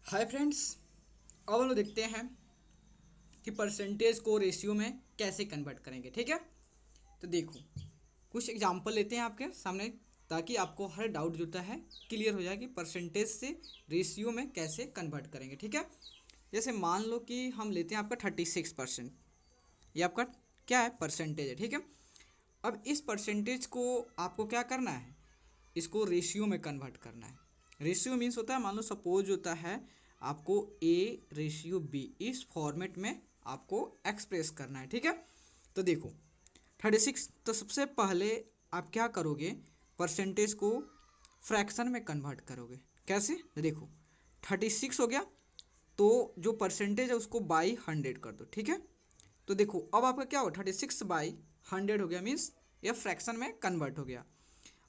Hi friends, अब हम लोग देखते हैं कि परसेंटेज को रेशियो में कैसे कन्वर्ट करेंगे। ठीक है, तो देखो कुछ एग्जांपल लेते हैं आपके सामने ताकि आपको हर डाउट जो है क्लियर हो जाए कि परसेंटेज से रेशियो में कैसे कन्वर्ट करेंगे। ठीक है, जैसे मान लो कि हम लेते हैं आपका 36%, ये आपका क्या है, परसेंटेज है। ठीक है, अब इस परसेंटेज को आपको क्या करना है, इसको रेशियो में कन्वर्ट करना है। रेशियो मीन्स होता है, मान लो सपोज होता है आपको A/B इस फॉर्मेट में आपको एक्सप्रेस करना है। ठीक है, तो देखो 36, तो सबसे पहले आप क्या करोगे, परसेंटेज को फ्रैक्शन में कन्वर्ट करोगे। कैसे, तो देखो 36 हो गया तो जो परसेंटेज है उसको बाई 100 कर दो। ठीक है, तो देखो अब आपका क्या हो, 36/100 हो गया, मीन्स यह फ्रैक्शन में कन्वर्ट हो गया।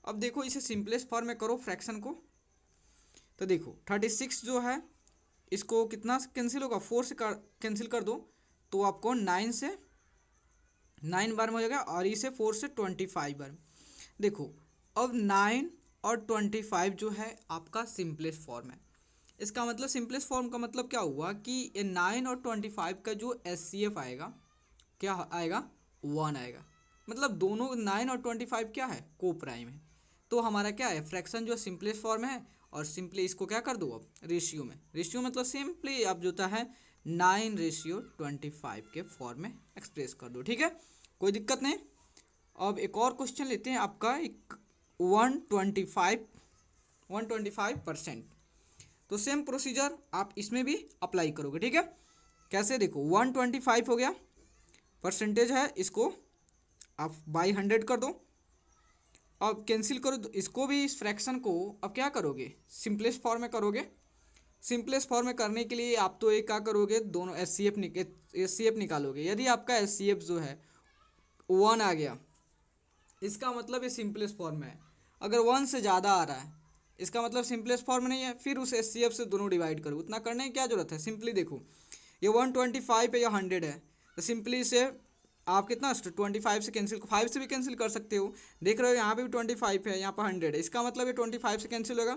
अब देखो इसे सिंपलेस्ट फॉर्म में करो फ्रैक्शन को, तो देखो 36 जो है इसको कितना कैंसिल होगा, 4 से कैंसिल कर दो तो आपको 9 बार में हो जाएगा, और इसे 4 से 25 बार। देखो अब 9 और 25 जो है आपका सिंपलेस्ट फॉर्म है। इसका मतलब सिंपलेस्ट फॉर्म का मतलब क्या हुआ कि ये 9 और 25 का जो SCF आएगा, क्या आएगा, 1 आएगा। मतलब दोनों 9 और 25 क्या है, को प्राइम है। तो हमारा क्या है, फ्रैक्शन जो सिंपलेस्ट फॉर्म है, और सिंपली इसको क्या कर दो अब रेशियो में। रेशियो मतलब सिंपली आप जो है 9/25 के फॉर्म में एक्सप्रेस कर दो। ठीक है, कोई दिक्कत नहीं। अब एक और क्वेश्चन लेते हैं आपका, एक 125%। तो सेम प्रोसीजर आप इसमें भी अप्लाई करोगे। ठीक है, कैसे, देखो 125 हो गया, परसेंटेज है, इसको आप बाई 100 कर दो। अब कैंसिल करो तो इसको भी, इस फ्रैक्शन को अब क्या करोगे, सिंपलेस्ट फॉर्म में करोगे। सिंपलेस्ट फॉर्म में करने के लिए आप तो एक क्या करोगे, दोनों एस सी एफ निकालोगे। यदि आपका SCF जो है 1 आ गया, इसका मतलब ये सिंपलेस्ट फॉर्म में है। अगर 1 से ज़्यादा आ रहा है इसका मतलब सिंपलेस्ट फॉर्म में नहीं है, फिर उस SCF से दोनों डिवाइड करो। उतना करने की क्या जरूरत है, सिंपली देखो ये 125 है या 100 है, तो सिंपली इसे आप कितना 25 से कैंसिल, 5 से भी कैंसिल कर सकते हो। देख रहे हो यहाँ पे भी 25 है, यहाँ पर 100 है, इसका मतलब ये 25 से कैंसिल होगा।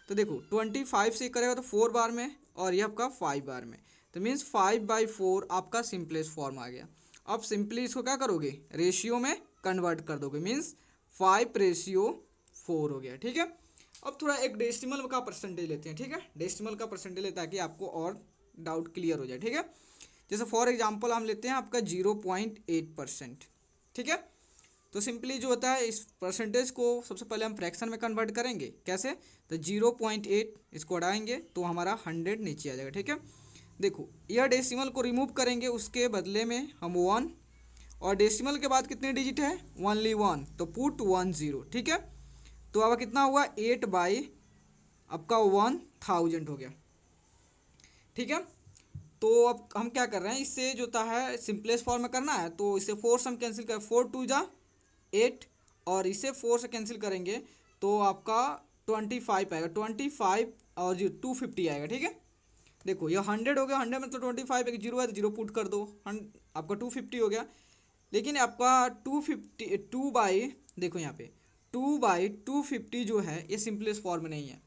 तो देखो 25 से करेगा तो 4 बार में, और ये आपका 5 बार में, तो मीन्स 5/4 आपका सिंपलेस्ट फॉर्म आ गया। अब सिंपली इसको क्या करोगे, रेशियो में कन्वर्ट कर दोगे, मीन्स 5/4 हो गया। ठीक है, अब थोड़ा एक डेसिमल का परसेंटेज लेते हैं। ठीक है, डेसिमल का परसेंटेज लेते हैं ताकि आपको और डाउट क्लियर हो जाए। ठीक है, जैसे फॉर एग्जांपल हम लेते हैं आपका 0.8%। ठीक है, तो सिंपली जो होता है इस परसेंटेज को सबसे पहले हम फ्रैक्शन में कन्वर्ट करेंगे। कैसे, तो 0.8 इसको हटाएंगे तो हमारा 100 नीचे आ जाएगा। ठीक है, देखो यह डेसिमल को रिमूव करेंगे, उसके बदले में हम 1, और डेसिमल के बाद कितने डिजिट है, ओनली 1, तो पुट 10। ठीक है, तो अब कितना हुआ, 8 बाई आपका 1000 हो गया। ठीक है, तो अब हम क्या कर रहे हैं, इससे जो होता है सिंपलेस्ट फॉर्म में करना है, तो इसे 4 से हम कैंसिल करें, 4×2 = 8, और इसे 4 से कैंसिल करेंगे तो आपका 25 आएगा, 25 और 250 आएगा। ठीक है, देखो ये 100 हो गया, 100 मतलब 25, एक जीरो है तो जीरो पुट कर दो, आपका 250 हो गया। लेकिन आपका 250 देखो यहाँ पे 2/250 जो है ये सिंपलेस्ट फॉर्म में नहीं है,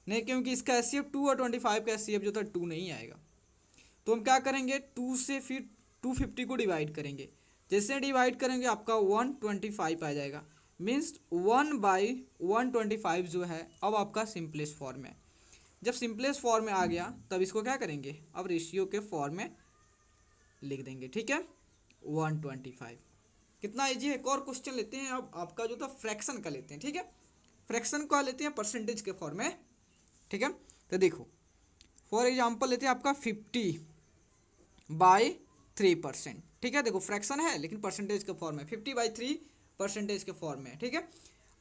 नहीं, क्योंकि इसका SCF 2 और 25 का SCF जो था 2 नहीं आएगा। तो हम क्या करेंगे, 2 से फिर 250 को डिवाइड करेंगे। जैसे डिवाइड करेंगे आपका 125 आ जाएगा, मीन्स 1/125 जो है अब आपका सिंपलेस्ट फॉर्म है। जब सिंपलेस्ट फॉर्म में आ गया तब इसको क्या करेंगे, अब रेशियो के फॉर्म में लिख देंगे। ठीक है, 125 कितना ईजी है। एक और क्वेश्चन लेते हैं, अब आपका जो था फ्रैक्शन का लेते हैं। ठीक है, फ्रैक्शन का लेते हैं परसेंटेज के फॉर्म में। ठीक है, तो देखो फॉर एग्जांपल लेते हैं आपका 50/3%। ठीक है, देखो फ्रैक्शन है लेकिन परसेंटेज के फॉर्म में 50/3 परसेंटेज के फॉर्म में। ठीक है,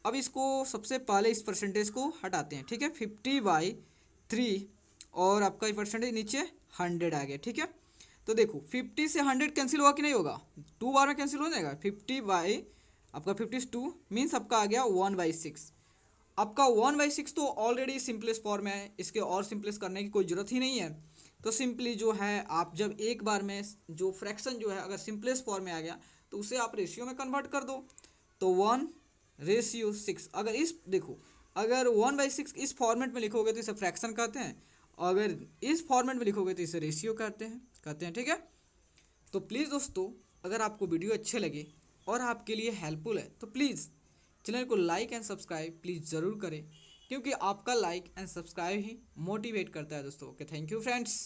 अब इसको सबसे पहले इस परसेंटेज को हटाते हैं। ठीक है, 50/3 और आपका ये परसेंटेज नीचे 100 आ गया। ठीक है, तो देखो 50 से 100 कैंसिल होगा कि नहीं होगा, 2 बार में कैंसिल हो जाएगा। 50 बाई आपका 52 मीन्स आपका आ गया 1/6। आपका 1/6 तो ऑलरेडी सिंपलेस्ट फॉर्म है, इसके और सिंपलेस्ट करने की कोई ज़रूरत ही नहीं है। तो सिंपली जो है आप जब एक बार में जो फ्रैक्शन जो है अगर सिंपलेस्ट फॉर्म में आ गया तो उसे आप रेशियो में कन्वर्ट कर दो, तो 1/6। अगर इस देखो अगर 1/6 इस फॉर्मेट में लिखोगे तो इसे फ्रैक्शन कहते हैं, अगर इस फॉर्मेट में लिखोगे तो इसे रेशियो कहते हैं, ठीक है। तो प्लीज़ दोस्तों, अगर आपको वीडियो अच्छे लगे और आपके लिए हेल्पफुल है तो प्लीज़ चैनल को लाइक एंड सब्सक्राइब प्लीज़ ज़रूर करें, क्योंकि आपका like and subscribe he motivate करता है दोस्तों। Okay, thank you friends.